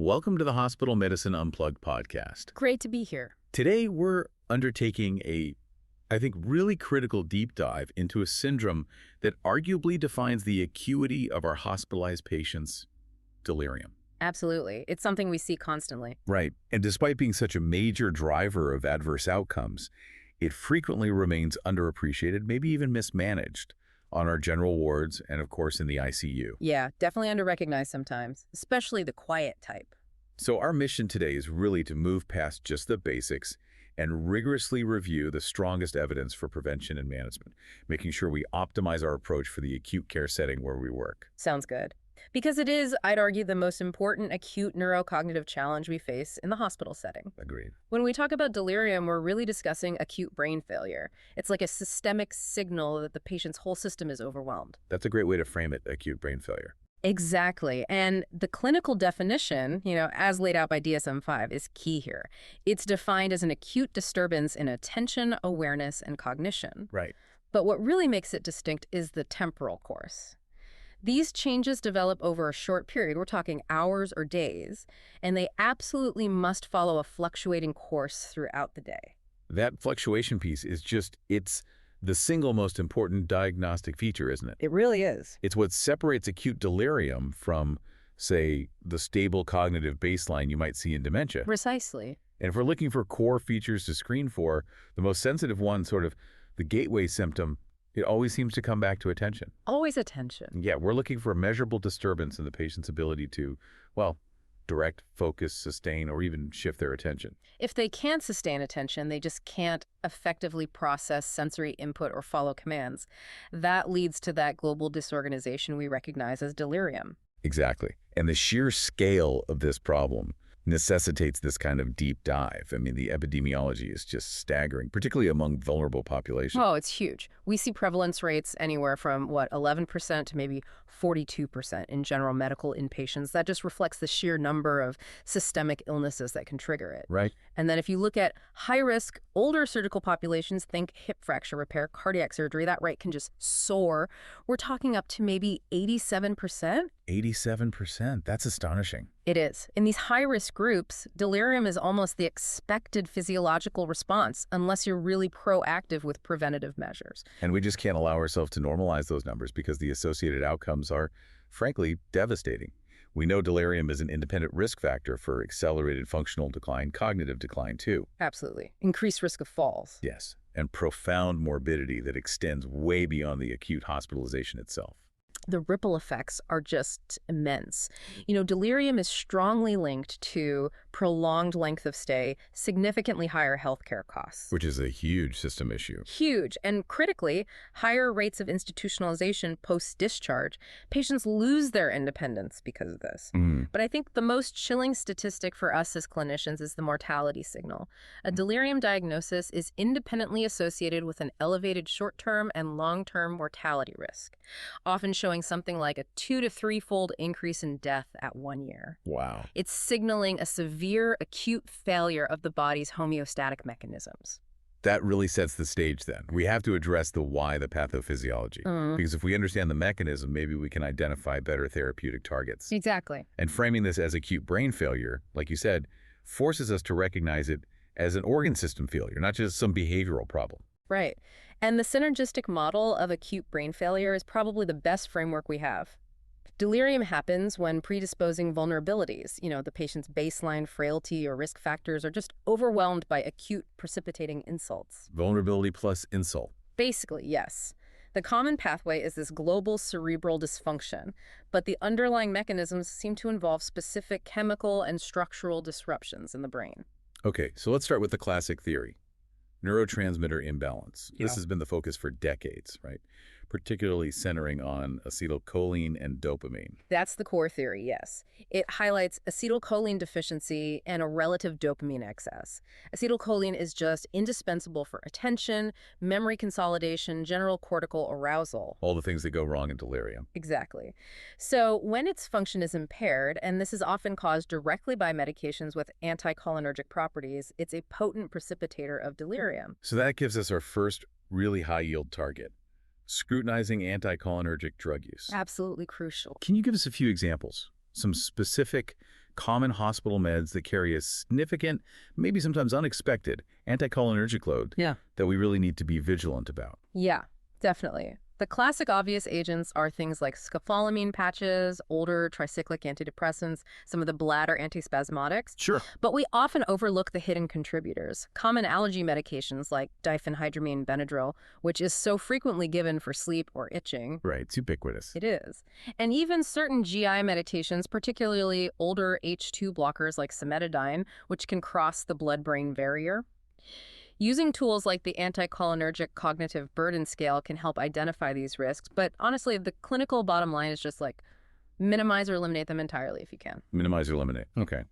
Welcome to the Hospital Medicine Unplugged podcast. Great to be here. Today, we're undertaking I think, really critical deep dive into a syndrome that arguably defines the acuity of our hospitalized patients' delirium. Absolutely. It's something we see constantly. Right. And despite being such a major driver of adverse outcomes, it frequently remains underappreciated, maybe even mismanaged on our general wards and, of course, in the ICU. Yeah, definitely under-recognized sometimes, especially the quiet type. So our mission today is really to move past just the basics and rigorously review the strongest evidence for prevention and management, making sure we optimize our approach for the acute care setting where we work. Sounds good. Because it is, I'd argue, the most important acute neurocognitive challenge we face in the hospital setting. Agreed. When we talk about delirium, we're really discussing acute brain failure. It's like a systemic signal that the patient's whole system is overwhelmed. That's a great way to frame it, acute brain failure. Exactly. And the clinical definition, as laid out by DSM-5, is key here. It's defined as an acute disturbance in attention, awareness, and cognition. Right. But what really makes it distinct is the temporal course. These changes develop over a short period, we're talking hours or days, and they absolutely must follow a fluctuating course throughout the day. That fluctuation piece is it's the single most important diagnostic feature, isn't it? It really is. It's what separates acute delirium from, say, the stable cognitive baseline you might see in dementia. Precisely. And if we're looking for core features to screen for, the most sensitive one, sort of the gateway symptom, it always seems to come back to attention. Always attention. Yeah, we're looking for a measurable disturbance in the patient's ability to, direct, focus, sustain, or even shift their attention. If they can't sustain attention, they just can't effectively process sensory input or follow commands. That leads to that global disorganization we recognize as delirium. Exactly. And the sheer scale of this problem necessitates this kind of deep dive. I mean, the epidemiology is just staggering, particularly among vulnerable populations. Oh, it's huge. We see prevalence rates anywhere from, 11% to maybe 42% in general medical inpatients. That just reflects the sheer number of systemic illnesses that can trigger it. Right. And then if you look at high-risk, older surgical populations, think hip fracture repair, cardiac surgery, that rate can just soar. We're talking up to maybe 87%. 87%. That's astonishing. It is. In these high-risk groups, delirium is almost the expected physiological response unless you're really proactive with preventative measures. And we just can't allow ourselves to normalize those numbers because the associated outcomes are, frankly, devastating. We know delirium is an independent risk factor for accelerated functional decline, cognitive decline, too. Absolutely. Increased risk of falls. Yes, and profound morbidity that extends way beyond the acute hospitalization itself. The ripple effects are just immense. Delirium is strongly linked to prolonged length of stay, significantly higher healthcare costs. Which is a huge system issue. Huge. And critically, higher rates of institutionalization post-discharge. Patients lose their independence because of this. But I think the most chilling statistic for us as clinicians is the mortality signal. A delirium diagnosis is independently associated with an elevated short-term and long-term mortality risk, often showing something like a 2 to 3-fold increase in death at 1 year. Wow. It's signaling a severe acute failure of the body's homeostatic mechanisms. That really sets the stage then. We have to address the why, the pathophysiology. Because if we understand the mechanism, maybe we can identify better therapeutic targets. Exactly. And framing this as acute brain failure, like you said, forces us to recognize it as an organ system failure, not just some behavioral problem. Right. And the synergistic model of acute brain failure is probably the best framework we have. Delirium happens when predisposing vulnerabilities, the patient's baseline frailty or risk factors, are just overwhelmed by acute precipitating insults. Vulnerability plus insult. Basically, yes. The common pathway is this global cerebral dysfunction, but the underlying mechanisms seem to involve specific chemical and structural disruptions in the brain. Okay, so let's start with the classic theory. Neurotransmitter imbalance. Yeah. This has been the focus for decades, right? Particularly centering on acetylcholine and dopamine. That's the core theory, yes. It highlights acetylcholine deficiency and a relative dopamine excess. Acetylcholine is just indispensable for attention, memory consolidation, general cortical arousal. All the things that go wrong in delirium. Exactly. So when its function is impaired, and this is often caused directly by medications with anticholinergic properties, it's a potent precipitator of delirium. So that gives us our first really high-yield target. Scrutinizing anticholinergic drug use. Absolutely crucial. Can you give us a few examples? Some specific common hospital meds that carry a significant, maybe sometimes unexpected, anticholinergic load Yeah. that we really need to be vigilant about. Yeah, definitely. The classic obvious agents are things like scopolamine patches, older tricyclic antidepressants, some of the bladder antispasmodics. Sure. But we often overlook the hidden contributors. Common allergy medications like diphenhydramine Benadryl, which is so frequently given for sleep or itching. Right, it's ubiquitous. It is. And even certain GI medications, particularly older H2 blockers like cimetidine, which can cross the blood-brain barrier. Using tools like the anticholinergic cognitive burden scale can help identify these risks, but honestly, the clinical bottom line is just like minimize or eliminate them entirely if you can. Minimize or eliminate. Okay.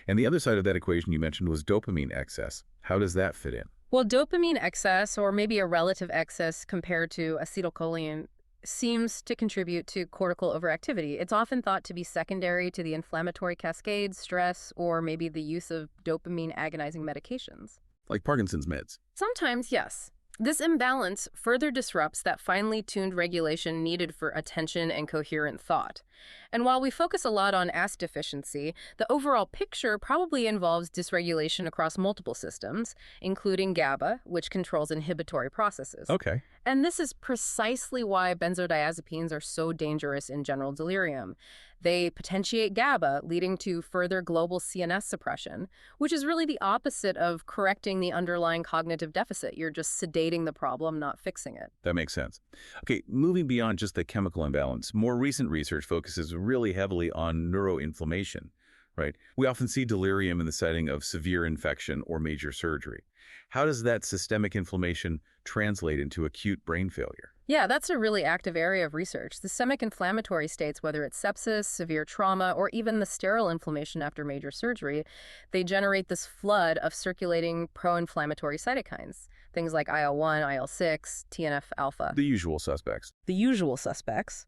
And the other side of that equation you mentioned was dopamine excess. How does that fit in? Well, dopamine excess, or maybe a relative excess compared to acetylcholine, seems to contribute to cortical overactivity. It's often thought to be secondary to the inflammatory cascade, stress, or maybe the use of dopamine agonizing medications. Like Parkinson's meds. Sometimes, yes. This imbalance further disrupts that finely tuned regulation needed for attention and coherent thought. And while we focus a lot on ACE deficiency, the overall picture probably involves dysregulation across multiple systems, including GABA, which controls inhibitory processes. Okay. And this is precisely why benzodiazepines are so dangerous in general delirium. They potentiate GABA, leading to further global CNS suppression, which is really the opposite of correcting the underlying cognitive deficit. You're just sedating the problem, not fixing it. That makes sense. Okay, moving beyond just the chemical imbalance, more recent research focuses really heavily on neuroinflammation, right? We often see delirium in the setting of severe infection or major surgery. How does that systemic inflammation translate into acute brain failure? Yeah, that's a really active area of research. Systemic inflammatory states, whether it's sepsis, severe trauma, or even the sterile inflammation after major surgery, they generate this flood of circulating pro-inflammatory cytokines. Things like IL-1, IL-6, TNF-alpha. The usual suspects. The usual suspects.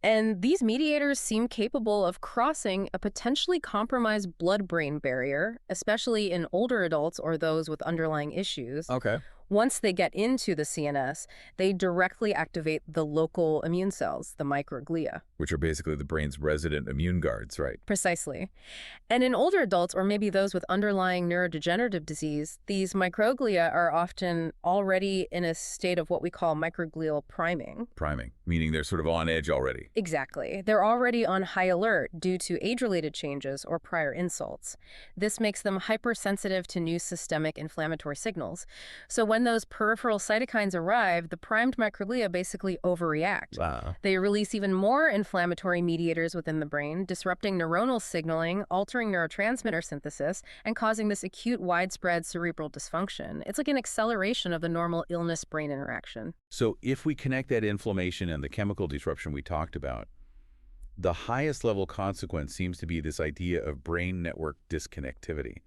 And these mediators seem capable of crossing a potentially compromised blood-brain barrier, especially in older adults or those with underlying issues. Okay. Once they get into the CNS, they directly activate the local immune cells, the microglia. Which are basically the brain's resident immune guards, right? Precisely. And in older adults, or maybe those with underlying neurodegenerative disease, these microglia are often already in a state of what we call microglial priming. Priming, meaning they're sort of on edge already. Exactly. They're already on high alert due to age-related changes or prior insults. This makes them hypersensitive to new systemic inflammatory signals. So when those peripheral cytokines arrive, the primed microglia basically overreact. Wow. They release even more inflammatory mediators within the brain, disrupting neuronal signaling, altering neurotransmitter synthesis, and causing this acute, widespread cerebral dysfunction. It's like an acceleration of the normal illness-brain interaction. So if we connect that inflammation and the chemical disruption we talked about, the highest level consequence seems to be this idea of brain network disconnectivity.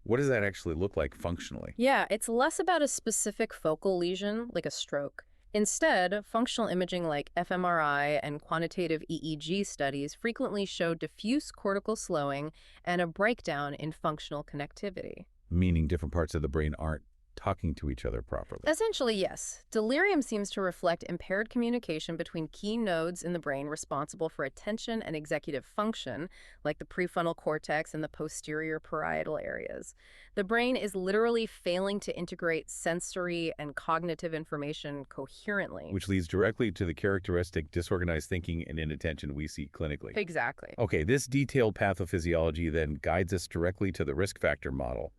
What does that actually look like functionally? Yeah, it's less about a specific focal lesion, like a stroke. Instead, functional imaging like fMRI and quantitative EEG studies frequently show diffuse cortical slowing and a breakdown in functional connectivity. Meaning different parts of the brain aren't talking to each other properly. Essentially, yes. Delirium seems to reflect impaired communication between key nodes in the brain responsible for attention and executive function, like the prefrontal cortex and the posterior parietal areas. The brain is literally failing to integrate sensory and cognitive information coherently. Which leads directly to the characteristic disorganized thinking and inattention we see clinically. Exactly. Okay, this detailed pathophysiology then guides us directly to the risk factor model,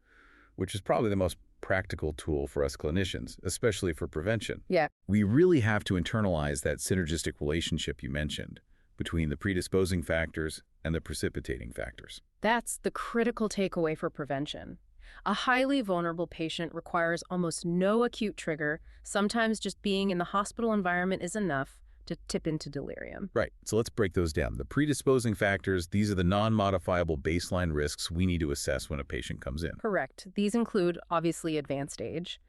which is probably the most practical tool for us clinicians, especially for prevention. Yeah. We really have to internalize that synergistic relationship you mentioned between the predisposing factors and the precipitating factors. That's the critical takeaway for prevention. A highly vulnerable patient requires almost no acute trigger. Sometimes just being in the hospital environment is enough to tip into delirium. Right. So let's break those down. The predisposing factors, these are the non-modifiable baseline risks we need to assess when a patient comes in. Correct. These include, obviously, advanced age.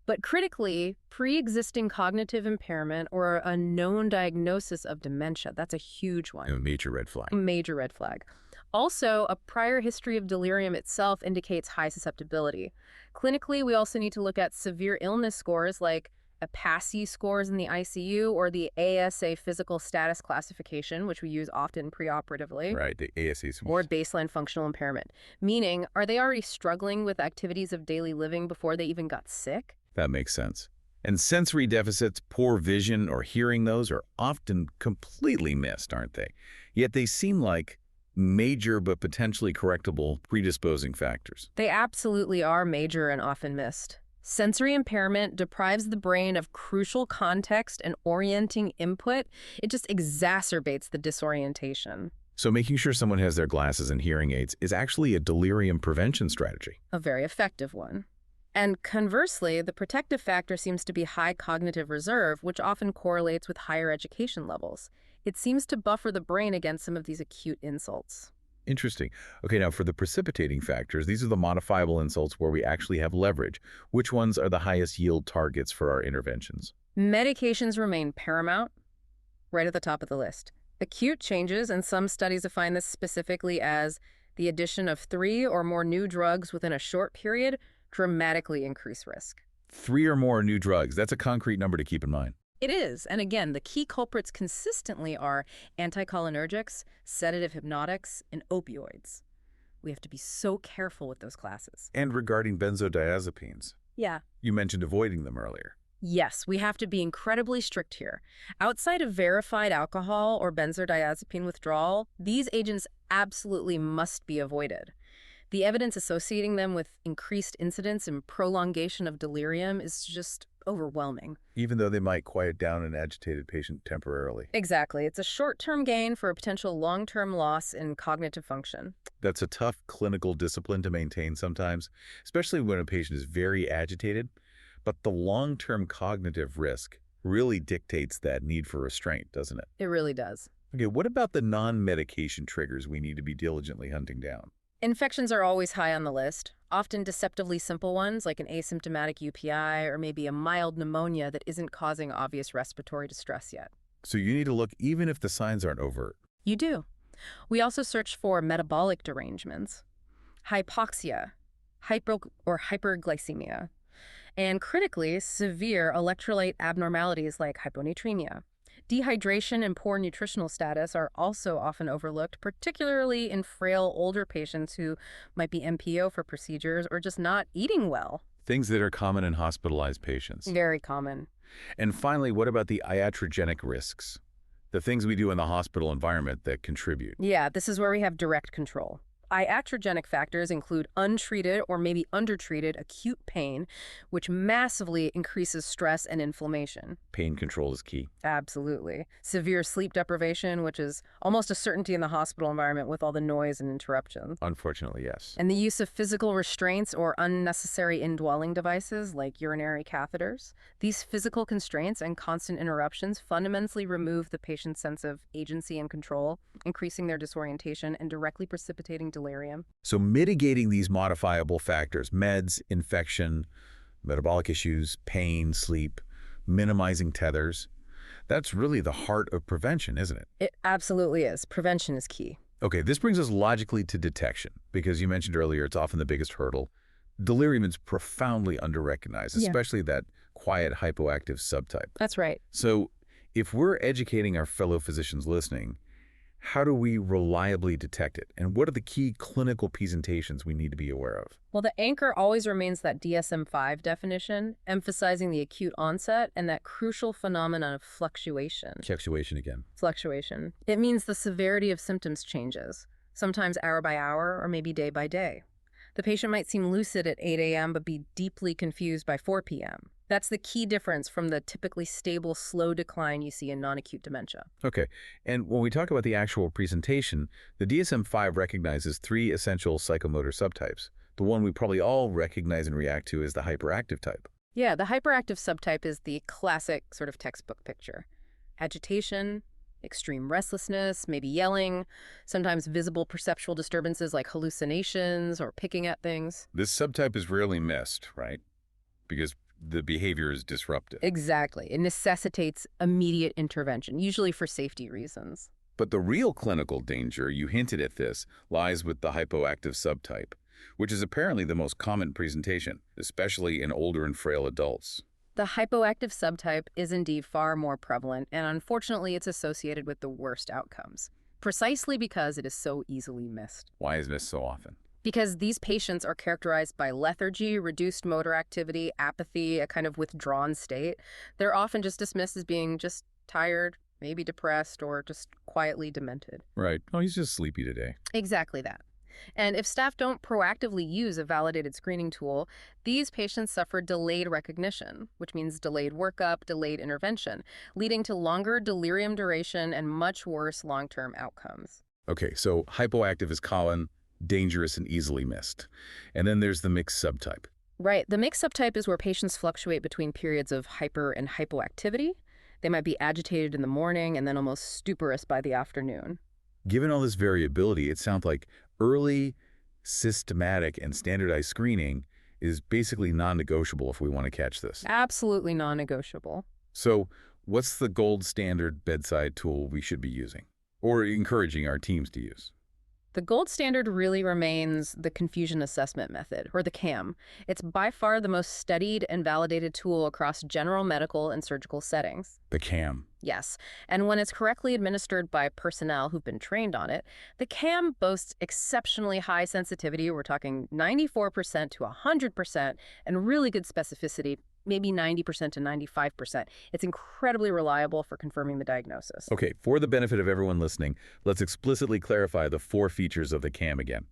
But critically, pre-existing cognitive impairment or a known diagnosis of dementia. That's a huge one. A major red flag. A major red flag. Also, a prior history of delirium itself indicates high susceptibility. Clinically, we also need to look at severe illness scores like APASI scores in the ICU or the ASA physical status classification, which we use often preoperatively, Right, the ASAs. or baseline functional impairment, meaning are they already struggling with activities of daily living before they even got sick? That makes sense. And sensory deficits, poor vision or hearing, those are often completely missed, aren't they? Yet they seem like major but potentially correctable predisposing factors. They absolutely are major and often missed. Sensory impairment deprives the brain of crucial context and orienting input. It just exacerbates the disorientation. So making sure someone has their glasses and hearing aids is actually a delirium prevention strategy. A very effective one. And conversely, the protective factor seems to be high cognitive reserve, which often correlates with higher education levels. It seems to buffer the brain against some of these acute insults. Interesting. Okay, now for the precipitating factors, these are the modifiable insults where we actually have leverage. Which ones are the highest yield targets for our interventions? Medications remain paramount, right at the top of the list. Acute changes, and some studies define this specifically as the addition of 3 or more new drugs within a short period, dramatically increase risk. 3 or more new drugs. That's a concrete number to keep in mind. It is, and again, the key culprits consistently are anticholinergics, sedative hypnotics, and opioids. We have to be so careful with those classes. And regarding benzodiazepines, Yeah. you mentioned avoiding them earlier. Yes, we have to be incredibly strict here. Outside of verified alcohol or benzodiazepine withdrawal, these agents absolutely must be avoided. The evidence associating them with increased incidence and prolongation of delirium is just overwhelming. Even though they might quiet down an agitated patient temporarily. Exactly. It's a short-term gain for a potential long-term loss in cognitive function. That's a tough clinical discipline to maintain sometimes, especially when a patient is very agitated. But the long-term cognitive risk really dictates that need for restraint, doesn't it? It really does. Okay, what about the non-medication triggers we need to be diligently hunting down? Infections are always high on the list, often deceptively simple ones like an asymptomatic UPI or maybe a mild pneumonia that isn't causing obvious respiratory distress yet. So you need to look even if the signs aren't overt. You do. We also search for metabolic derangements, hypoxia, hyperglycemia, and critically, severe electrolyte abnormalities like hyponatremia. Dehydration and poor nutritional status are also often overlooked, particularly in frail older patients who might be MPO for procedures or just not eating well. Things that are common in hospitalized patients. Very common. And finally, what about the iatrogenic risks? The things we do in the hospital environment that contribute. Yeah, this is where we have direct control. Iatrogenic factors include untreated or maybe undertreated acute pain, which massively increases stress and inflammation. Pain control is key. Absolutely. Severe sleep deprivation, which is almost a certainty in the hospital environment with all the noise and interruptions. Unfortunately, yes. And the use of physical restraints or unnecessary indwelling devices like urinary catheters. These physical constraints and constant interruptions fundamentally remove the patient's sense of agency and control, increasing their disorientation and directly precipitating delirium. So mitigating these modifiable factors, meds, infection, metabolic issues, pain, sleep, minimizing tethers, that's really the heart of prevention, isn't it? It absolutely is. Prevention is key. Okay, this brings us logically to detection, because you mentioned earlier it's often the biggest hurdle. Delirium is profoundly underrecognized, especially that quiet hypoactive subtype. That's right. So if we're educating our fellow physicians listening, how do we reliably detect it? And what are the key clinical presentations we need to be aware of? Well, the anchor always remains that DSM-5 definition, emphasizing the acute onset and that crucial phenomenon of fluctuation. Fluctuation again. Fluctuation. It means the severity of symptoms changes, sometimes hour by hour or maybe day by day. The patient might seem lucid at 8 a.m. but be deeply confused by 4 p.m. That's the key difference from the typically stable, slow decline you see in non-acute dementia. Okay, and when we talk about the actual presentation, the DSM-5 recognizes 3 essential psychomotor subtypes. The one we probably all recognize and react to is the hyperactive type. Yeah, the hyperactive subtype is the classic sort of textbook picture. Agitation, extreme restlessness, maybe yelling, sometimes visible perceptual disturbances like hallucinations or picking at things. This subtype is rarely missed, right? Because the behavior is disruptive. Exactly. It necessitates immediate intervention, usually for safety reasons. But the real clinical danger, you hinted at this, lies with the hypoactive subtype, which is apparently the most common presentation, especially in older and frail adults. The hypoactive subtype is indeed far more prevalent, and unfortunately it's associated with the worst outcomes, precisely because it is so easily missed. Why is this so often? Because these patients are characterized by lethargy, reduced motor activity, apathy, a kind of withdrawn state. They're often just dismissed as being just tired, maybe depressed, or just quietly demented. Right. Oh, he's just sleepy today. Exactly that. And if staff don't proactively use a validated screening tool, these patients suffer delayed recognition, which means delayed workup, delayed intervention, leading to longer delirium duration and much worse long-term outcomes. Okay, so hypoactive is common, dangerous, and easily missed. And then there's the mixed subtype. Right. The mixed subtype is where patients fluctuate between periods of hyper and hypoactivity. They might be agitated in the morning and then almost stuporous by the afternoon. Given all this variability, it sounds like early, systematic, and standardized screening is basically non-negotiable if we want to catch this. Absolutely non-negotiable. So what's the gold standard bedside tool we should be using or encouraging our teams to use? The gold standard really remains the confusion assessment method, or the CAM. It's by far the most studied and validated tool across general medical and surgical settings. The CAM. Yes, and when it's correctly administered by personnel who've been trained on it, the CAM boasts exceptionally high sensitivity. We're talking 94% to 100%, and really good specificity, maybe 90% to 95%. It's incredibly reliable for confirming the diagnosis. Okay, for the benefit of everyone listening, let's explicitly clarify the 4 features of the CAM again.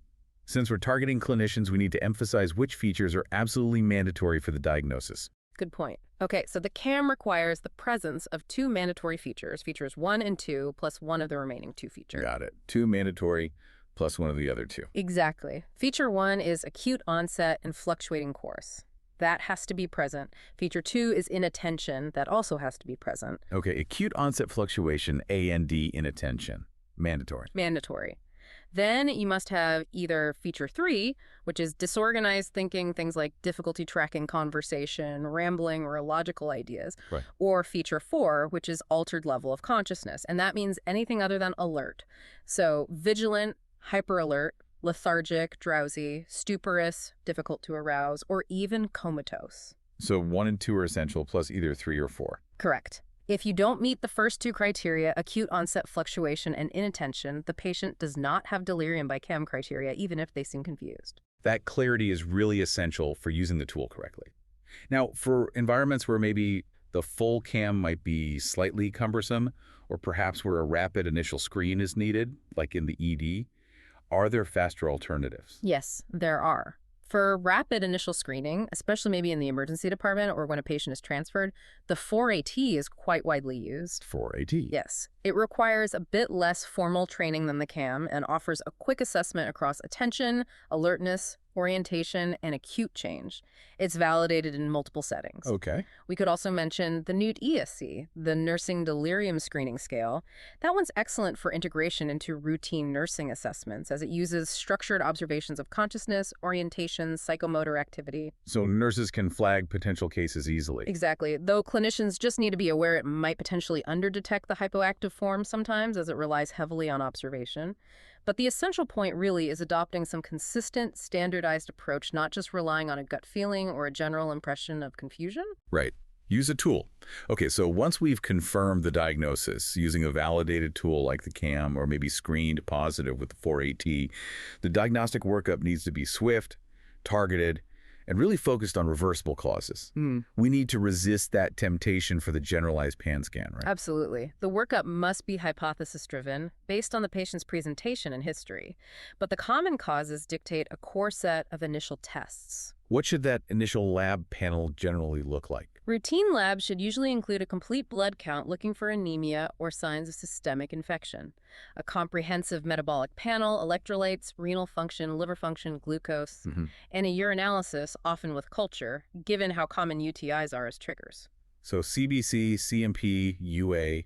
Since we're targeting clinicians, we need to emphasize which features are absolutely mandatory for the diagnosis. Good point. Okay, so the CAM requires the presence of 2 mandatory features, features 1 and 2, plus one of the remaining 2 features. Got it. 2 mandatory plus one of the other 2. Exactly. Feature 1 is acute onset and fluctuating course. That has to be present. Feature 2 is inattention. That also has to be present. Okay, acute onset fluctuation, AND, inattention. Mandatory. Mandatory. Then you must have either feature 3, which is disorganized thinking, things like difficulty tracking conversation, rambling, or illogical ideas, Right. or feature 4, which is altered level of consciousness. And that means anything other than alert. So vigilant, hyper-alert, lethargic, drowsy, stuporous, difficult to arouse, or even comatose. So 1 and 2 are essential, plus either 3 or 4. Correct. If you don't meet the first 2 criteria, acute onset fluctuation and inattention, the patient does not have delirium by CAM criteria, even if they seem confused. That clarity is really essential for using the tool correctly. Now, for environments where maybe the full CAM might be slightly cumbersome, or perhaps where a rapid initial screen is needed, like in the ED, are there faster alternatives? Yes, there are. For rapid initial screening, especially maybe in the emergency department or when a patient is transferred, the 4AT is quite widely used. 4AT. Yes. It requires a bit less formal training than the CAM and offers a quick assessment across attention, alertness, orientation, and acute change. It's validated in multiple settings. Okay. We could also mention the NEWT ESC, the Nursing Delirium Screening Scale. That one's excellent for integration into routine nursing assessments as it uses structured observations of consciousness, orientation, psychomotor activity. So nurses can flag potential cases easily. Exactly, though clinicians just need to be aware it might potentially underdetect the hypoactive form sometimes as it relies heavily on observation. But the essential point really is adopting some consistent, standardized approach, not just relying on a gut feeling or a general impression of confusion. Right. Use a tool. Okay, so once we've confirmed the diagnosis using a validated tool like the CAM or maybe screened positive with the 4AT, the diagnostic workup needs to be swift, targeted, and really focused on reversible causes. We need to resist that temptation for the generalized pan scan, right? Absolutely. The workup must be hypothesis-driven, based on the patient's presentation and history. But the common causes dictate a core set of initial tests. What should that initial lab panel generally look like? Routine labs should usually include a complete blood count looking for anemia or signs of systemic infection, a comprehensive metabolic panel, electrolytes, renal function, liver function, glucose, and a urinalysis, often with culture, given how common UTIs are as triggers. So CBC, CMP, UA,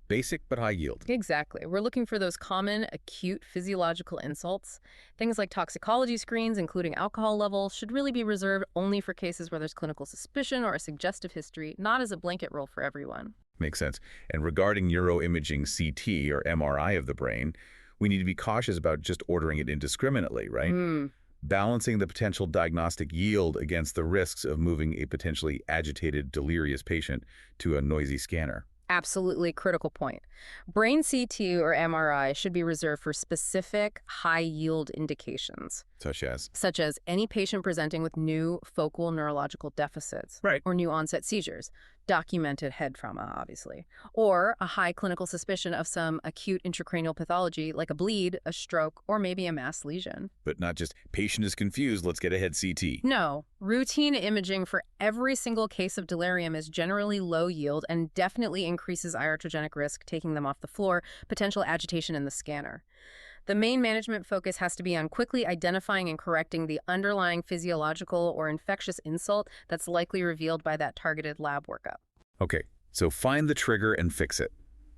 basic but high yield. Exactly. We're looking for those common acute physiological insults. Things like toxicology screens, including alcohol levels, should really be reserved only for cases where there's clinical suspicion or a suggestive history, not as a blanket rule for everyone. Makes sense. And regarding neuroimaging CT or MRI of the brain, we need to be cautious about just ordering it indiscriminately, right? balancing the potential diagnostic yield against the risks of moving a potentially agitated, delirious patient to a noisy scanner. Absolutely critical point. Brain CT or MRI should be reserved for specific high-yield indications, Such as any patient presenting with new focal neurological deficits Right. or new onset seizures, documented head trauma, obviously, or a high clinical suspicion of some acute intracranial pathology like a bleed, a stroke, or maybe a mass lesion. But not just patient is confused, let's get a head CT. No, routine imaging for every single case of delirium is generally low yield and definitely increases iatrogenic risk, taking them off the floor, potential agitation in the scanner. The main management focus has to be on quickly identifying and correcting the underlying physiological or infectious insult that's likely revealed by that targeted lab workup. Okay, so find the trigger and fix it.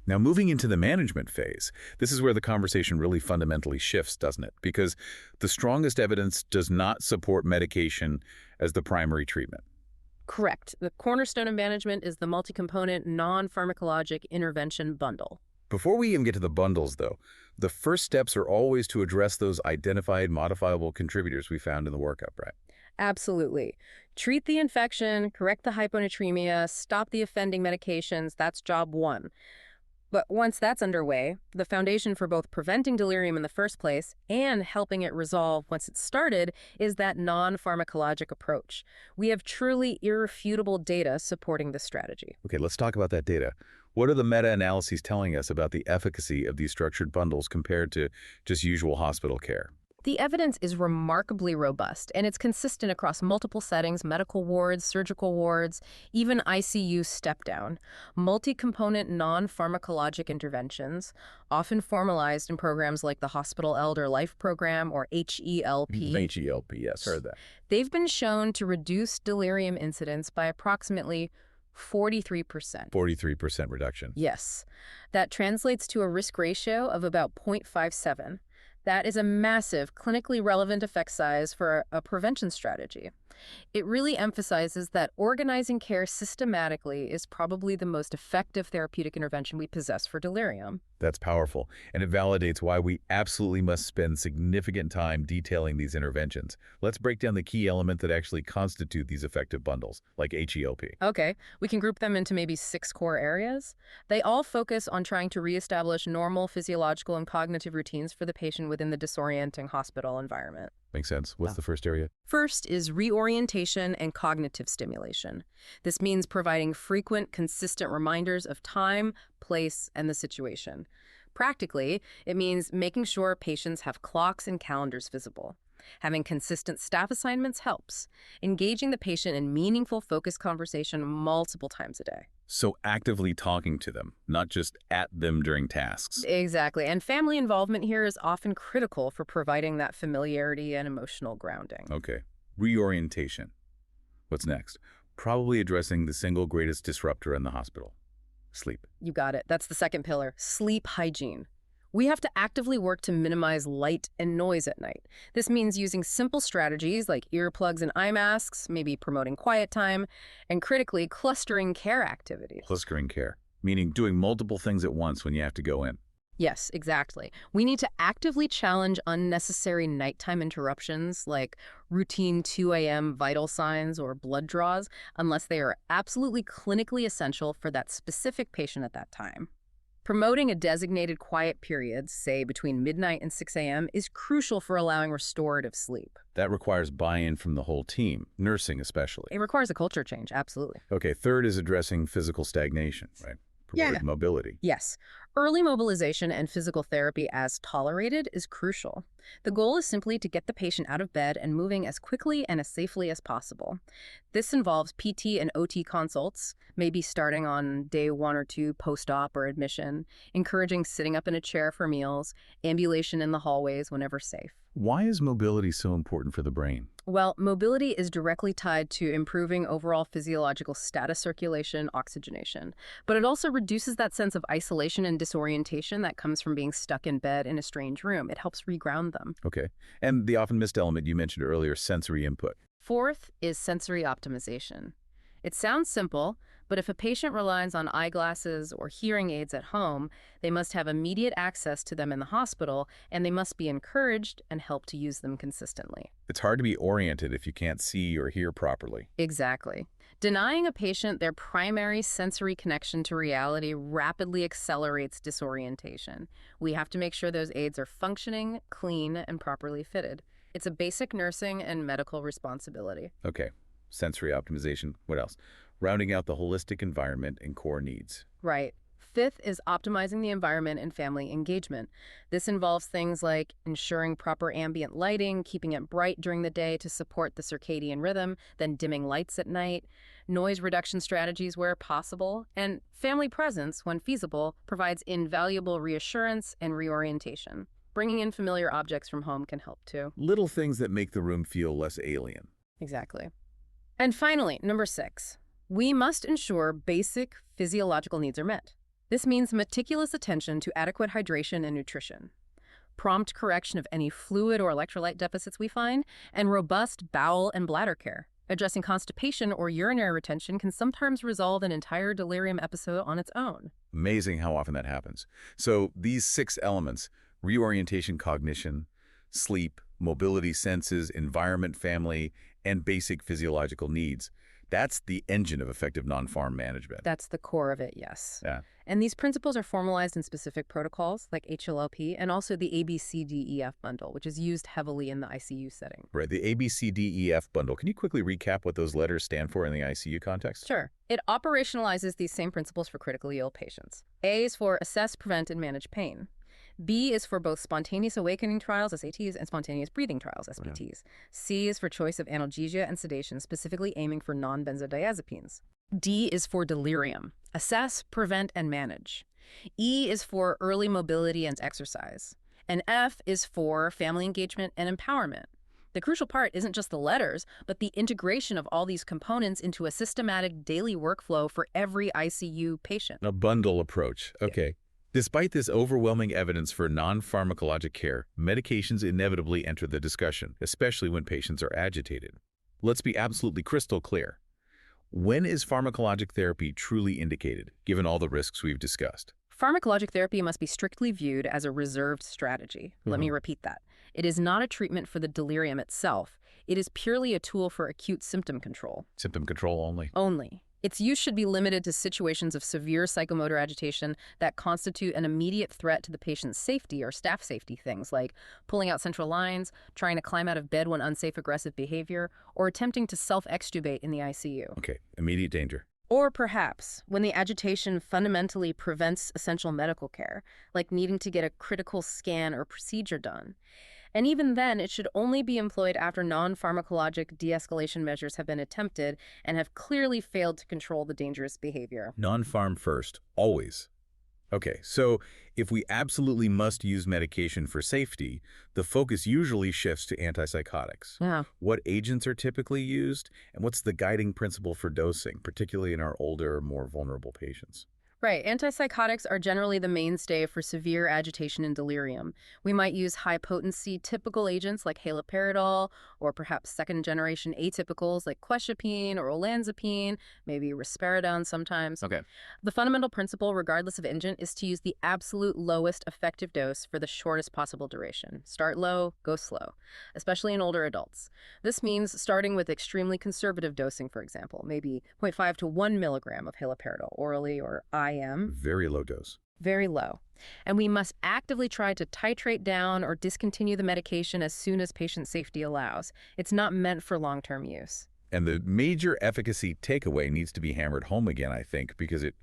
Now, moving into the management phase, this is where the conversation really fundamentally shifts, doesn't it? Because the strongest evidence does not support medication as the primary treatment. Correct. The cornerstone of management is the multi-component non-pharmacologic intervention bundle. Before we even get to the bundles, though, the first steps are always to address those identified modifiable contributors we found in the workup, right? Absolutely. Treat the infection, correct the hyponatremia, stop the offending medications. That's job one. But once that's underway, the foundation for both preventing delirium in the first place and helping it resolve once it's started is that non-pharmacologic approach. We have truly irrefutable data supporting this strategy. Okay, let's talk about that data. What are the meta-analyses telling us about the efficacy of these structured bundles compared to just usual hospital care? The evidence is remarkably robust, and it's consistent across multiple settings: medical wards, surgical wards, even ICU step-down. Multi-component non-pharmacologic interventions, often formalized in programs like the Hospital Elder Life Program or HELP. HELP, yes, heard that. They've been shown to reduce delirium incidence by approximately 43%. 43% reduction. Yes. That translates to a risk ratio of about 0.57. That is a massive, clinically relevant effect size for a prevention strategy. It really emphasizes that organizing care systematically is probably the most effective therapeutic intervention we possess for delirium. That's powerful, and it validates why we absolutely must spend significant time detailing these interventions. Let's break down the key element that actually constitute these effective bundles, like HELP. Okay, we can group them into maybe 6 core areas. They all focus on trying to reestablish normal physiological and cognitive routines for the patient within the disorienting hospital environment. Makes sense. What's the first area? First is reorientation and cognitive stimulation. This means providing frequent, consistent reminders of time, place, and the situation. Practically, it means making sure patients have clocks and calendars visible. Having consistent staff assignments helps. Engaging the patient in meaningful, focused conversation multiple times a day. So actively talking to them, not just at them during tasks. Exactly. And family involvement here is often critical for providing that familiarity and emotional grounding. Okay. Reorientation. What's next? Probably addressing the single greatest disruptor in the hospital. Sleep. You got it. That's the second pillar. Sleep hygiene. We have to actively work to minimize light and noise at night. This means using simple strategies like earplugs and eye masks, maybe promoting quiet time, and critically, clustering care activities. Clustering care, meaning doing multiple things at once when you have to go in. Yes, exactly. We need to actively challenge unnecessary nighttime interruptions like routine 2 a.m. vital signs or blood draws unless they are absolutely clinically essential for that specific patient at that time. Promoting a designated quiet period, say between midnight and 6 a.m., is crucial for allowing restorative sleep. That requires buy-in from the whole team, nursing especially. It requires a culture change, absolutely. Okay, third is addressing physical stagnation, right? Promoting mobility. Yes. Early mobilization and physical therapy as tolerated is crucial. The goal is simply to get the patient out of bed and moving as quickly and as safely as possible. This involves PT and OT consults, maybe starting on day 1 or 2 post-op or admission, encouraging sitting up in a chair for meals, ambulation in the hallways whenever safe. Why is mobility so important for the brain? Well, mobility is directly tied to improving overall physiological status, circulation, oxygenation. But it also reduces that sense of isolation and disorientation that comes from being stuck in bed in a strange room. It helps reground them. Okay. And the often missed element you mentioned earlier, sensory input. Fourth is sensory optimization. It sounds simple, but if a patient relies on eyeglasses or hearing aids at home, they must have immediate access to them in the hospital, and they must be encouraged and helped to use them consistently. It's hard to be oriented if you can't see or hear properly. Exactly. Denying a patient their primary sensory connection to reality rapidly accelerates disorientation. We have to make sure those aids are functioning, clean, and properly fitted. It's a basic nursing and medical responsibility. Okay, sensory optimization. What else? Rounding out the holistic environment and core needs. Right. Fifth is optimizing the environment and family engagement. This involves things like ensuring proper ambient lighting, keeping it bright during the day to support the circadian rhythm, then dimming lights at night, noise reduction strategies where possible, and family presence, when feasible, provides invaluable reassurance and reorientation. Bringing in familiar objects from home can help too. Little things that make the room feel less alien. Exactly. And finally, number 6, we must ensure basic physiological needs are met. This means meticulous attention to adequate hydration and nutrition, prompt correction of any fluid or electrolyte deficits we find, and robust bowel and bladder care. Addressing constipation or urinary retention can sometimes resolve an entire delirium episode on its own. Amazing how often that happens. So these 6 elements, reorientation, cognition, sleep, mobility, senses, environment, family, and basic physiological needs, that's the engine of effective non-pharm management. That's the core of it, yes. Yeah. And these principles are formalized in specific protocols like HLLP and also the ABCDEF bundle, which is used heavily in the ICU setting. Right, the ABCDEF bundle. Can you quickly recap what those letters stand for in the ICU context? Sure. It operationalizes these same principles for critically ill patients. A is for assess, prevent, and manage pain. B is for both spontaneous awakening trials, SATs, and spontaneous breathing trials, SBTs. C is for choice of analgesia and sedation, specifically aiming for non-benzodiazepines. D is for delirium, assess, prevent, and manage. E is for early mobility and exercise. And F is for family engagement and empowerment. The crucial part isn't just the letters, but the integration of all these components into a systematic daily workflow for every ICU patient. A bundle approach. Okay. Despite this overwhelming evidence for non-pharmacologic care, medications inevitably enter the discussion, especially when patients are agitated. Let's be absolutely crystal clear. When is pharmacologic therapy truly indicated, given all the risks we've discussed? Pharmacologic therapy must be strictly viewed as a reserved strategy. Let me repeat that. It is not a treatment for the delirium itself. It is purely a tool for acute symptom control. Symptom control only. Only. Its use should be limited to situations of severe psychomotor agitation that constitute an immediate threat to the patient's safety or staff safety, things like pulling out central lines, trying to climb out of bed when unsafe aggressive behavior, or attempting to self-extubate in the ICU. Okay, immediate danger. Or perhaps when the agitation fundamentally prevents essential medical care, like needing to get a critical scan or procedure done. And even then, it should only be employed after non-pharmacologic de-escalation measures have been attempted and have clearly failed to control the dangerous behavior. Non-pharm first, always. Okay, so if we absolutely must use medication for safety, the focus usually shifts to antipsychotics. Yeah. What agents are typically used, and what's the guiding principle for dosing, particularly in our older, more vulnerable patients? Right. Antipsychotics are generally the mainstay for severe agitation and delirium. We might use high-potency typical agents like haloperidol, or perhaps second-generation atypicals like quetiapine or olanzapine, maybe risperidone sometimes. Okay. The fundamental principle, regardless of agent, is to use the absolute lowest effective dose for the shortest possible duration. Start low, go slow, especially in older adults. This means starting with extremely conservative dosing, for example, maybe 0.5 to 1 milligram of haloperidol orally or IM. Very low dose. Very low. And we must actively try to titrate down or discontinue the medication as soon as patient safety allows. It's not meant for long-term use. And the major efficacy takeaway needs to be hammered home again, I think, because it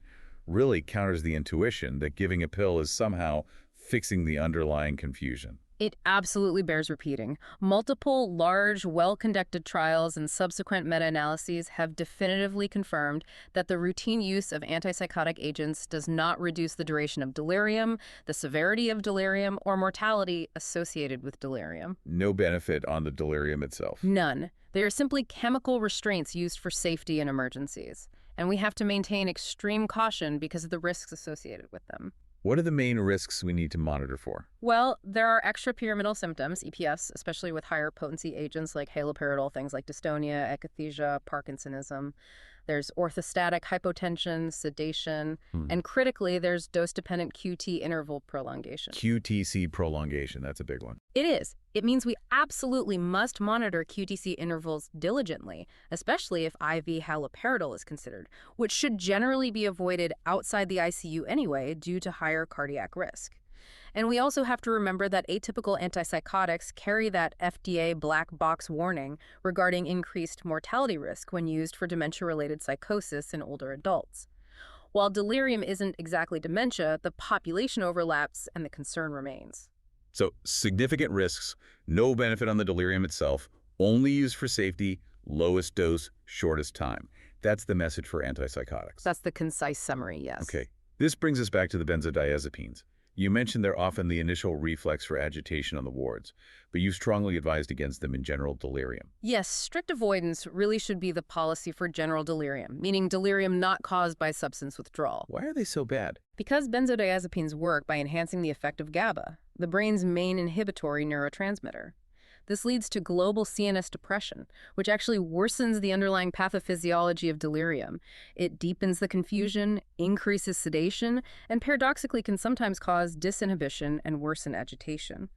really counters the intuition that giving a pill is somehow fixing the underlying confusion. It absolutely bears repeating. Multiple, large, well-conducted trials and subsequent meta-analyses have definitively confirmed that the routine use of antipsychotic agents does not reduce the duration of delirium, the severity of delirium, or mortality associated with delirium. No benefit on the delirium itself. None. They are simply chemical restraints used for safety in emergencies. And we have to maintain extreme caution because of the risks associated with them. What are the main risks we need to monitor for? Well, there are extrapyramidal symptoms, EPS, especially with higher potency agents like haloperidol, things like dystonia, akathisia, Parkinsonism. There's orthostatic hypotension, sedation, Hmm. and critically, there's dose-dependent QT interval prolongation. QTC prolongation, that's a big one. It is. It means we absolutely must monitor QTC intervals diligently, especially if IV haloperidol is considered, which should generally be avoided outside the ICU anyway due to higher cardiac risk. And we also have to remember that atypical antipsychotics carry that FDA black box warning regarding increased mortality risk when used for dementia-related psychosis in older adults. While delirium isn't exactly dementia, the population overlaps and the concern remains. So significant risks, no benefit on the delirium itself, only used for safety, lowest dose, shortest time. That's the message for antipsychotics. That's the concise summary, yes. Okay. This brings us back to the benzodiazepines. You mentioned they're often the initial reflex for agitation on the wards, but you strongly advised against them in general delirium. Yes, strict avoidance really should be the policy for general delirium, meaning delirium not caused by substance withdrawal. Why are they so bad? Because benzodiazepines work by enhancing the effect of GABA, the brain's main inhibitory neurotransmitter. This leads to global CNS depression, which actually worsens the underlying pathophysiology of delirium. It deepens the confusion, increases sedation, and paradoxically can sometimes cause disinhibition and worsen agitation.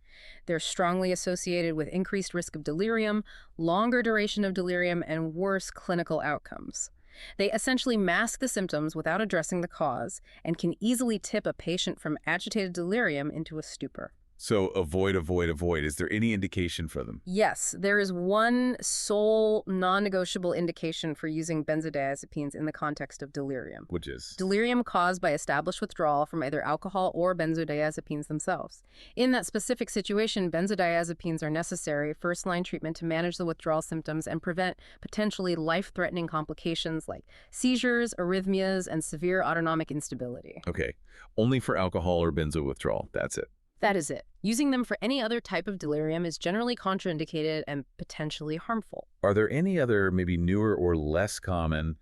They're strongly associated with increased risk of delirium, longer duration of delirium, and worse clinical outcomes. They essentially mask the symptoms without addressing the cause and can easily tip a patient from agitated delirium into a stupor. So avoid, avoid, avoid. Is there any indication for them? Yes, there is one sole non-negotiable indication for using benzodiazepines in the context of delirium. Which is? Delirium caused by established withdrawal from either alcohol or benzodiazepines themselves. In that specific situation, benzodiazepines are necessary first-line treatment to manage the withdrawal symptoms and prevent potentially life-threatening complications like seizures, arrhythmias, and severe autonomic instability. Okay. Only for alcohol or benzo withdrawal. That's it. That is it. Using them for any other type of delirium is generally contraindicated and potentially harmful. Are there any other maybe newer or less common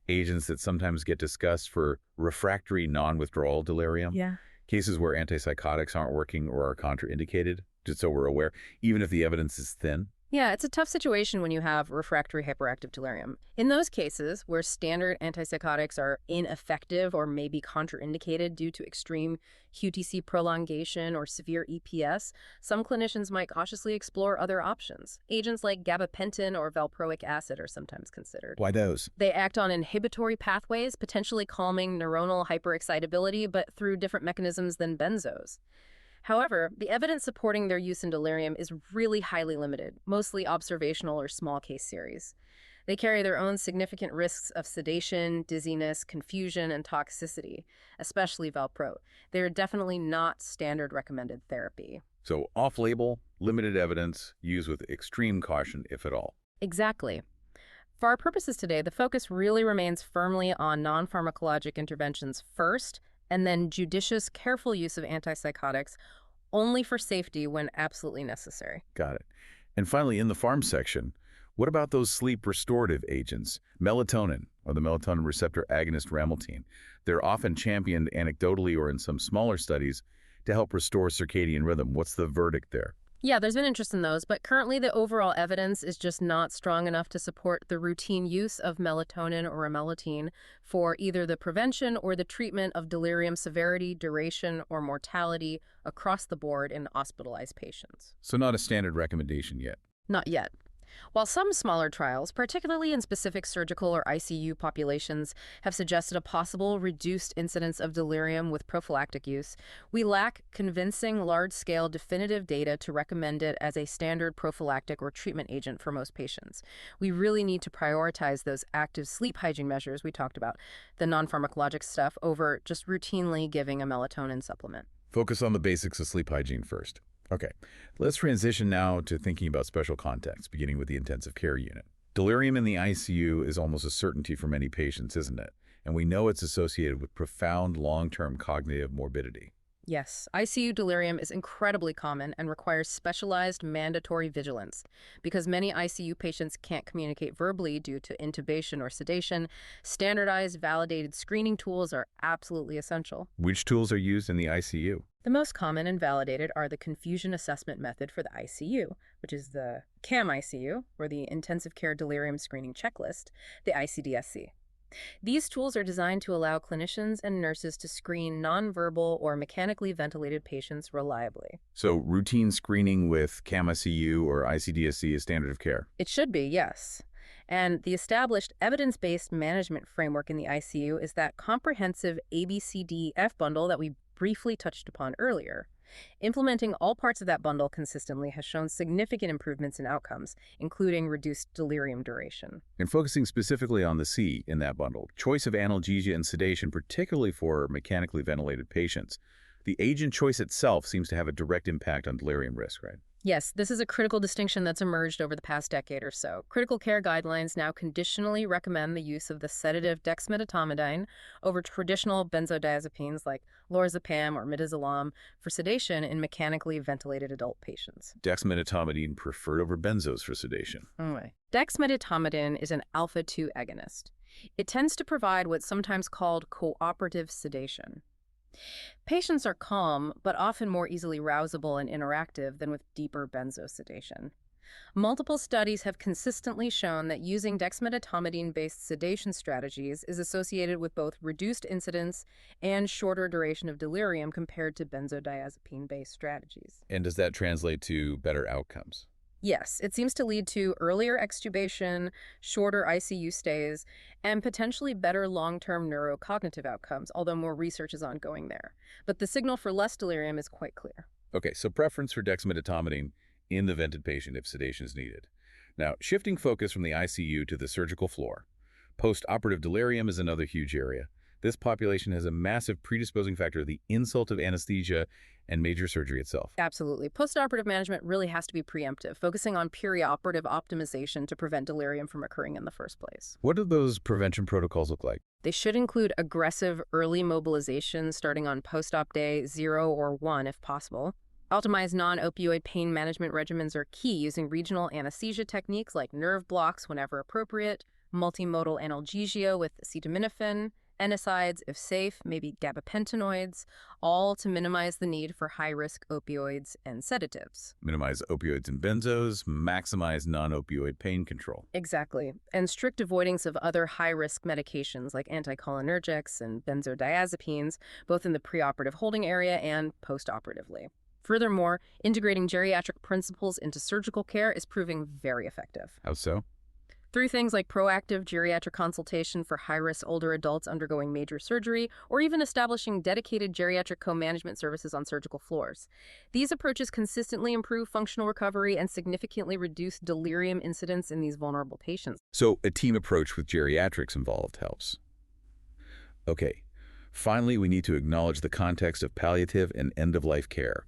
agents that sometimes get discussed for refractory non-withdrawal delirium? Yeah. Cases where antipsychotics aren't working or are contraindicated, just so we're aware, even if the evidence is thin? Yeah, it's a tough situation when you have refractory hyperactive delirium. In those cases where standard antipsychotics are ineffective or maybe contraindicated due to extreme QTC prolongation or severe EPS, some clinicians might cautiously explore other options. Agents like gabapentin or valproic acid are sometimes considered. Why those? They act on inhibitory pathways, potentially calming neuronal hyperexcitability, but through different mechanisms than benzos. However, the evidence supporting their use in delirium is really highly limited, mostly observational or small case series. They carry their own significant risks of sedation, dizziness, confusion, and toxicity, especially valproate. They are definitely not standard recommended therapy. So off-label, limited evidence, used with extreme caution, if at all. Exactly. For our purposes today, the focus really remains firmly on non-pharmacologic interventions first, and then judicious, careful use of antipsychotics only for safety when absolutely necessary. Got it. And finally, in the pharm section, what about those sleep restorative agents? Melatonin, or the melatonin receptor agonist Rameltine. They're often championed anecdotally or in some smaller studies to help restore circadian rhythm. What's the verdict there? Yeah, there's been interest in those, but currently the overall evidence is just not strong enough to support the routine use of melatonin or Rameltine for either the prevention or the treatment of delirium severity, duration, or mortality across the board in hospitalized patients. So not a standard recommendation yet. Not yet. While some smaller trials, particularly in specific surgical or ICU populations, have suggested a possible reduced incidence of delirium with prophylactic use, we lack convincing large-scale definitive data to recommend it as a standard prophylactic or treatment agent for most patients. We really need to prioritize those active sleep hygiene measures we talked about, the non-pharmacologic stuff, over just routinely giving a melatonin supplement. Focus on the basics of sleep hygiene first. Okay, let's transition now to thinking about special contexts, beginning with the intensive care unit. Delirium in the ICU is almost a certainty for many patients, isn't it? And we know it's associated with profound long-term cognitive morbidity. Yes, ICU delirium is incredibly common and requires specialized mandatory vigilance. Because many ICU patients can't communicate verbally due to intubation or sedation, standardized, validated screening tools are absolutely essential. Which tools are used in the ICU? The most common and validated are the Confusion Assessment Method for the ICU, which is the CAM-ICU, or the Intensive Care Delirium Screening Checklist, the ICD-SC. These tools are designed to allow clinicians and nurses to screen nonverbal or mechanically ventilated patients reliably. So routine screening with CAM-ICU or ICDSC is standard of care. It should be, yes. And the established evidence-based management framework in the ICU is that comprehensive ABCDF bundle that we briefly touched upon earlier. Implementing all parts of that bundle consistently has shown significant improvements in outcomes, including reduced delirium duration. And focusing specifically on the C in that bundle, choice of analgesia and sedation, particularly for mechanically ventilated patients. The agent choice itself seems to have a direct impact on delirium risk, right? Yes, this is a critical distinction that's emerged over the past decade or so. Critical care guidelines now conditionally recommend the use of the sedative dexmedetomidine over traditional benzodiazepines like lorazepam or midazolam for sedation in mechanically ventilated adult patients. Dexmedetomidine preferred over benzos for sedation. Anyway, dexmedetomidine is an alpha-2 agonist. It tends to provide what's sometimes called cooperative sedation. Patients are calm, but often more easily rousable and interactive than with deeper benzo sedation. Multiple studies have consistently shown that using dexmedetomidine-based sedation strategies is associated with both reduced incidence and shorter duration of delirium compared to benzodiazepine-based strategies. And does that translate to better outcomes? Yes, it seems to lead to earlier extubation, shorter ICU stays, and potentially better long-term neurocognitive outcomes, although more research is ongoing there. But the signal for less delirium is quite clear. Okay, so preference for dexmedetomidine in the vented patient if sedation is needed. Now, shifting focus from the ICU to the surgical floor. Post-operative delirium is another huge area. This population has a massive predisposing factor, the insult of anesthesia and major surgery itself. Absolutely. Postoperative management really has to be preemptive, focusing on perioperative optimization to prevent delirium from occurring in the first place. What do those prevention protocols look like? They should include aggressive early mobilization starting on post-op day 0 or 1 if possible. Optimized non-opioid pain management regimens are key, using regional anesthesia techniques like nerve blocks whenever appropriate, multimodal analgesia with acetaminophen, NSAIDs, if safe, maybe gabapentinoids, all to minimize the need for high-risk opioids and sedatives. Minimize opioids and benzos, maximize non-opioid pain control. Exactly. And strict avoidance of other high-risk medications like anticholinergics and benzodiazepines, both in the preoperative holding area and postoperatively. Furthermore, integrating geriatric principles into surgical care is proving very effective. How so? Through things like proactive geriatric consultation for high-risk older adults undergoing major surgery, or even establishing dedicated geriatric co-management services on surgical floors. These approaches consistently improve functional recovery and significantly reduce delirium incidence in these vulnerable patients. So a team approach with geriatrics involved helps. Okay, finally, we need to acknowledge the context of palliative and end-of-life care.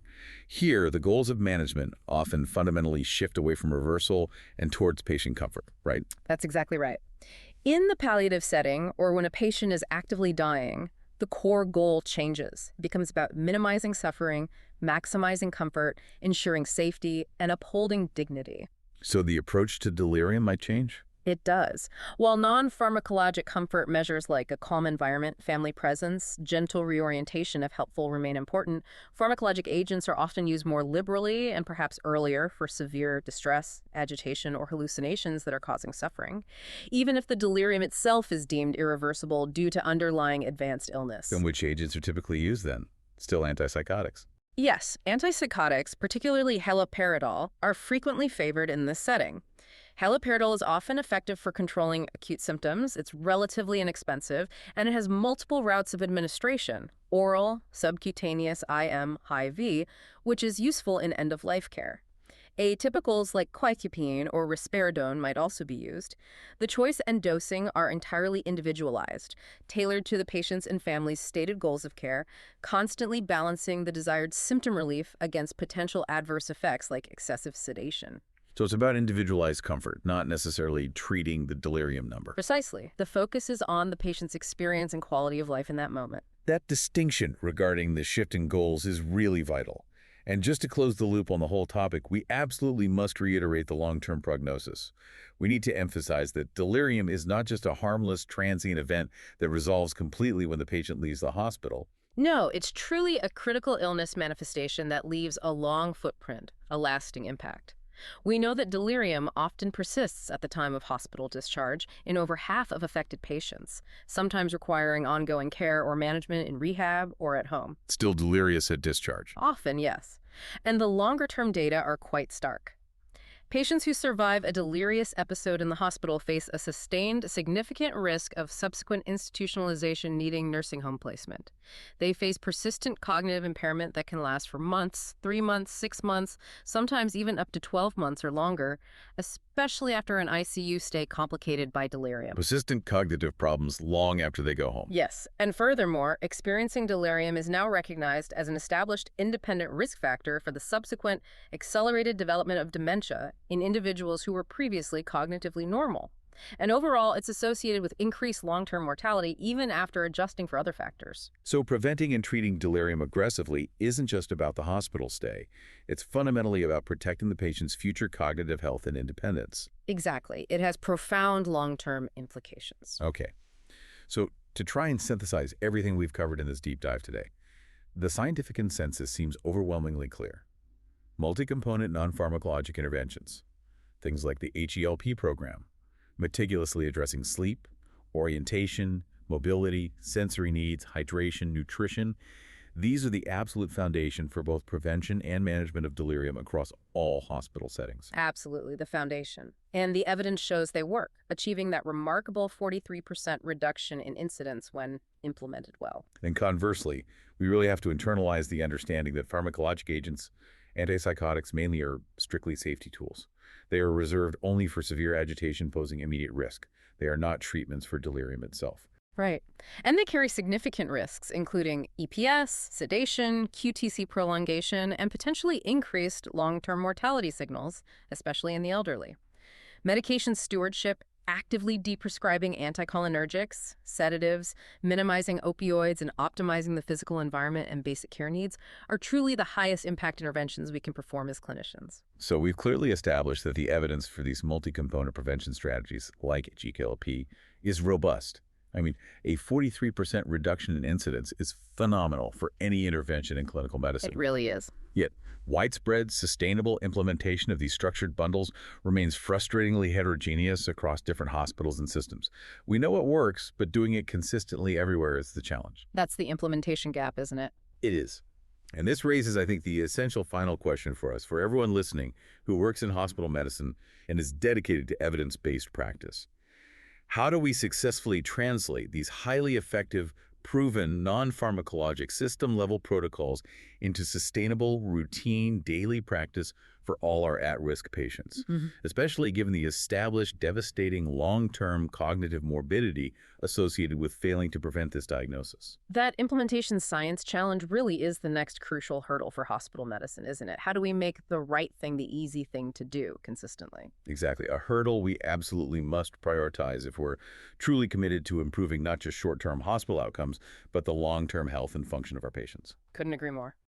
Here, the goals of management often fundamentally shift away from reversal and towards patient comfort, right? That's exactly right. In the palliative setting, or when a patient is actively dying, the core goal changes. It becomes about minimizing suffering, maximizing comfort, ensuring safety, and upholding dignity. So the approach to delirium might change? It does. While non-pharmacologic comfort measures like a calm environment, family presence, gentle reorientation if helpful remain important, pharmacologic agents are often used more liberally and perhaps earlier for severe distress, agitation, or hallucinations that are causing suffering, even if the delirium itself is deemed irreversible due to underlying advanced illness. And which agents are typically used then? Still antipsychotics? Yes, antipsychotics, particularly haloperidol, are frequently favored in this setting. Haloperidol is often effective for controlling acute symptoms, it's relatively inexpensive, and it has multiple routes of administration, oral, subcutaneous, IM, IV, which is useful in end-of-life care. Atypicals like quetiapine or risperidone might also be used. The choice and dosing are entirely individualized, tailored to the patient's and family's stated goals of care, constantly balancing the desired symptom relief against potential adverse effects like excessive sedation. So it's about individualized comfort, not necessarily treating the delirium number. Precisely. The focus is on the patient's experience and quality of life in that moment. That distinction regarding the shift in goals is really vital. And just to close the loop on the whole topic, we absolutely must reiterate the long-term prognosis. We need to emphasize that delirium is not just a harmless, transient event that resolves completely when the patient leaves the hospital. No, it's truly a critical illness manifestation that leaves a long footprint, a lasting impact. We know that delirium often persists at the time of hospital discharge in over half of affected patients, sometimes requiring ongoing care or management in rehab or at home. Still delirious at discharge. Often, yes. And the longer-term data are quite stark. Patients who survive a delirious episode in the hospital face a sustained, significant risk of subsequent institutionalization needing nursing home placement. They face persistent cognitive impairment that can last for months, 3 months, 6 months, sometimes even up to 12 months or longer, especially after an ICU stay complicated by delirium. Persistent cognitive problems long after they go home. Yes, and furthermore, experiencing delirium is now recognized as an established independent risk factor for the subsequent accelerated development of dementia in individuals who were previously cognitively normal. And overall, it's associated with increased long-term mortality even after adjusting for other factors. So preventing and treating delirium aggressively isn't just about the hospital stay. It's fundamentally about protecting the patient's future cognitive health and independence. Exactly. It has profound long-term implications. Okay. So to try and synthesize everything we've covered in this deep dive today, the scientific consensus seems overwhelmingly clear. Multi-component non-pharmacologic interventions, things like the HELP program, meticulously addressing sleep, orientation, mobility, sensory needs, hydration, nutrition. These are the absolute foundation for both prevention and management of delirium across all hospital settings. Absolutely, the foundation. And the evidence shows they work, achieving that remarkable 43% reduction in incidence when implemented well. And conversely, we really have to internalize the understanding that pharmacologic agents, antipsychotics mainly, are strictly safety tools. They are reserved only for severe agitation posing immediate risk. They are not treatments for delirium itself. Right. And they carry significant risks, including EPS, sedation, QTC prolongation, and potentially increased long-term mortality signals, especially in the elderly. Medication stewardship, actively deprescribing anticholinergics, sedatives, minimizing opioids, and optimizing the physical environment and basic care needs are truly the highest impact interventions we can perform as clinicians. So we've clearly established that the evidence for these multi-component prevention strategies, like GKLP, is robust. I mean, a 43% reduction in incidence is phenomenal for any intervention in clinical medicine. It really is. Yet, widespread, sustainable implementation of these structured bundles remains frustratingly heterogeneous across different hospitals and systems. We know it works, but doing it consistently everywhere is the challenge. That's the implementation gap, isn't it? It is. And this raises, I think, the essential final question for us, for everyone listening who works in hospital medicine and is dedicated to evidence-based practice. How do we successfully translate these highly effective, proven, non-pharmacologic system-level protocols into sustainable, routine, daily practice for all our at-risk patients, especially given the established, devastating, long-term cognitive morbidity associated with failing to prevent this diagnosis? That implementation science challenge really is the next crucial hurdle for hospital medicine, isn't it? How do we make the right thing the easy thing to do consistently? Exactly. A hurdle we absolutely must prioritize if we're truly committed to improving not just short-term hospital outcomes, but the long-term health and function of our patients. Couldn't agree more.